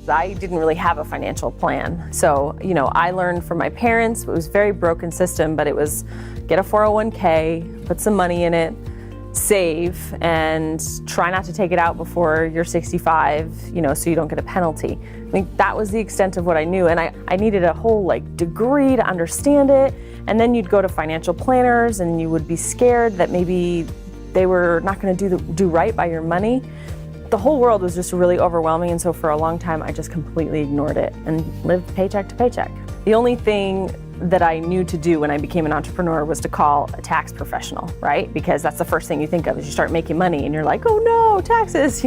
I didn't really have a financial plan. So, I learned from my parents. It was a very broken system, but it was get a 401k, put some money in it, save, and try not to take it out before you're 65, so you don't get a penalty. I think that was the extent of what I knew. And I needed a whole degree to understand it. And then you'd go to financial planners and you would be scared that maybe they were not going to do right by your money. The whole world was just really overwhelming, and so for a long time I just completely ignored it and lived paycheck to paycheck. The only thing that I knew to do when I became an entrepreneur was to call a tax professional, right? Because that's the first thing you think of as you start making money and you're like, oh no, taxes,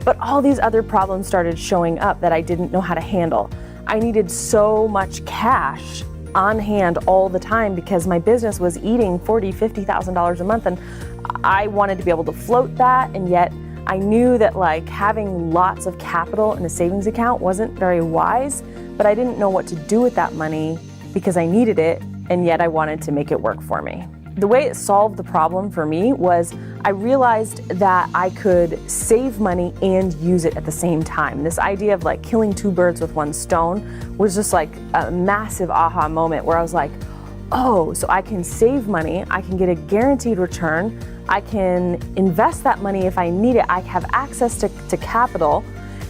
But all these other problems started showing up that I didn't know how to handle. I needed so much cash on hand all the time because my business was eating $40,000, $50,000 a month, and I wanted to be able to float that, and yet I knew that having lots of capital in a savings account wasn't very wise, but I didn't know what to do with that money because I needed it, and yet I wanted to make it work for me. The way it solved the problem for me was I realized that I could save money and use it at the same time. This idea of killing two birds with one stone was just a massive aha moment where I was like, oh, so I can save money, I can get a guaranteed return, I can invest that money if I need it, I have access to capital,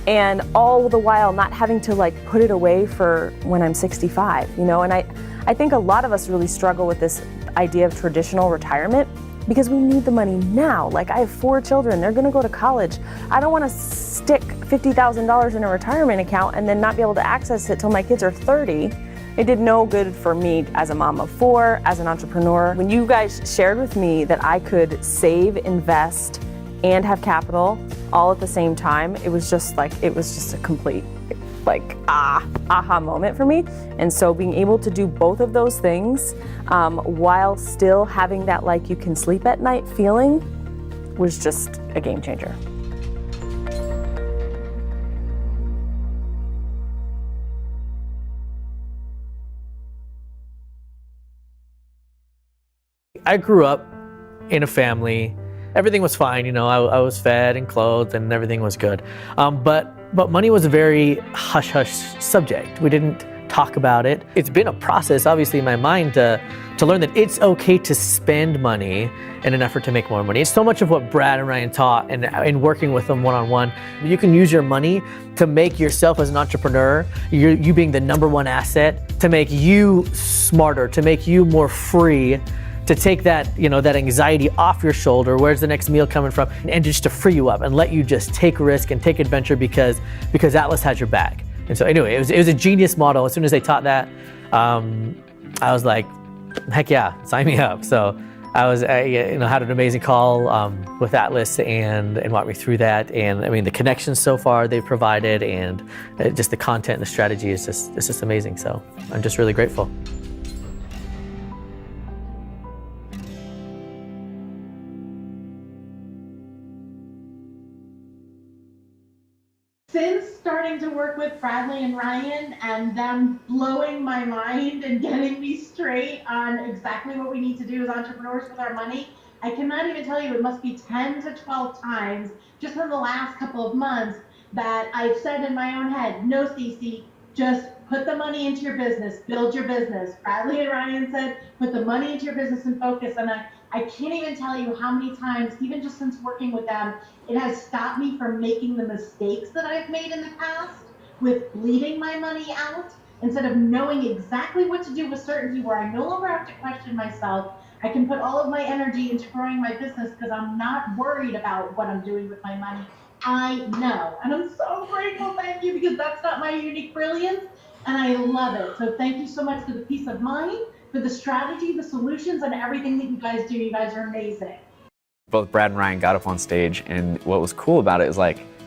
and all the while not having to put it away for when I'm 65, And I think a lot of us really struggle with this idea of traditional retirement because we need the money now. I have 4 children, they're gonna go to college. I don't wanna stick $50,000 in a retirement account and then not be able to access it till my kids are 30. It did no good for me as a mom of 4, as an entrepreneur. When you guys shared with me that I could save, invest, and have capital all at the same time, it was just a complete aha moment for me. And so being able to do both of those things while still having that you can sleep at night feeling was just a game changer. I grew up in a family, everything was fine, I was fed and clothed and everything was good. But money was a very hush-hush subject. We didn't talk about it. It's been a process, obviously, in my mind to learn that it's okay to spend money in an effort to make more money. It's so much of what Brad and Ryan taught and in working with them one-on-one. You can use your money to make yourself as an entrepreneur, you being the number one asset, to make you smarter, to make you more free, to take that, that anxiety off your shoulder, where's the next meal coming from, and just to free you up and let you just take risk and take adventure because Atlas has your back. And so anyway, it was a genius model. As soon as they taught that, I was like, heck yeah, sign me up. So I was, had an amazing call with Atlas and walked me through that. And I mean, the connections so far they've provided and just the content and the strategy is just amazing. So I'm just really grateful. Since starting to work with Bradley and Ryan and them blowing my mind and getting me straight on exactly what we need to do as entrepreneurs with our money, I cannot even tell you, it must be 10 to 12 times just in the last couple of months that I've said in my own head, no, Cece, just put the money into your business, build your business. Bradley and Ryan said, put the money into your business and focus. And I can't even tell you how many times, even just since working with them, it has stopped me from making the mistakes that I've made in the past with bleeding my money out. Instead of knowing exactly what to do with certainty, where I no longer have to question myself, I can put all of my energy into growing my business because I'm not worried about what I'm doing with my money. I know, and I'm so grateful, thank you, because that's not my unique brilliance, and I love it. So thank you so much for the peace of mind, for the strategy, the solutions, and everything that you guys do. You guys are amazing. Both Brad and Ryan got up on stage, and what was cool about it is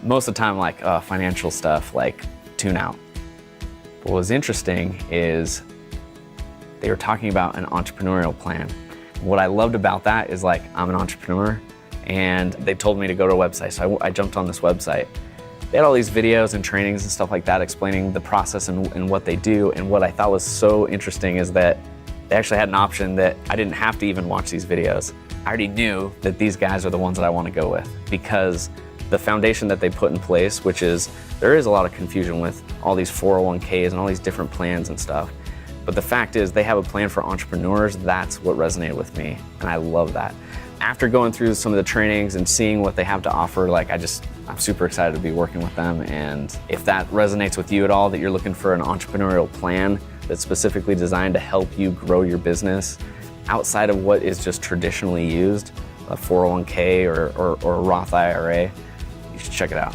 most of the time financial stuff, tune out. But what was interesting is they were talking about an entrepreneurial plan. What I loved about that is I'm an entrepreneur, and they told me to go to a website, so I jumped on this website. They had all these videos and trainings and stuff like that explaining the process and what they do, and what I thought was so interesting is that they actually had an option that I didn't have to even watch these videos. I already knew that these guys are the ones that I want to go with because the foundation that they put in place, which is, there is a lot of confusion with all these 401ks and all these different plans and stuff. But the fact is, they have a plan for entrepreneurs. That's what resonated with me, and I love that. After going through some of the trainings and seeing what they have to offer, like I'm super excited to be working with them. And if that resonates with you at all, that you're looking for an entrepreneurial plan that's specifically designed to help you grow your business outside of what is just traditionally used, a 401k or a Roth IRA, you should check it out.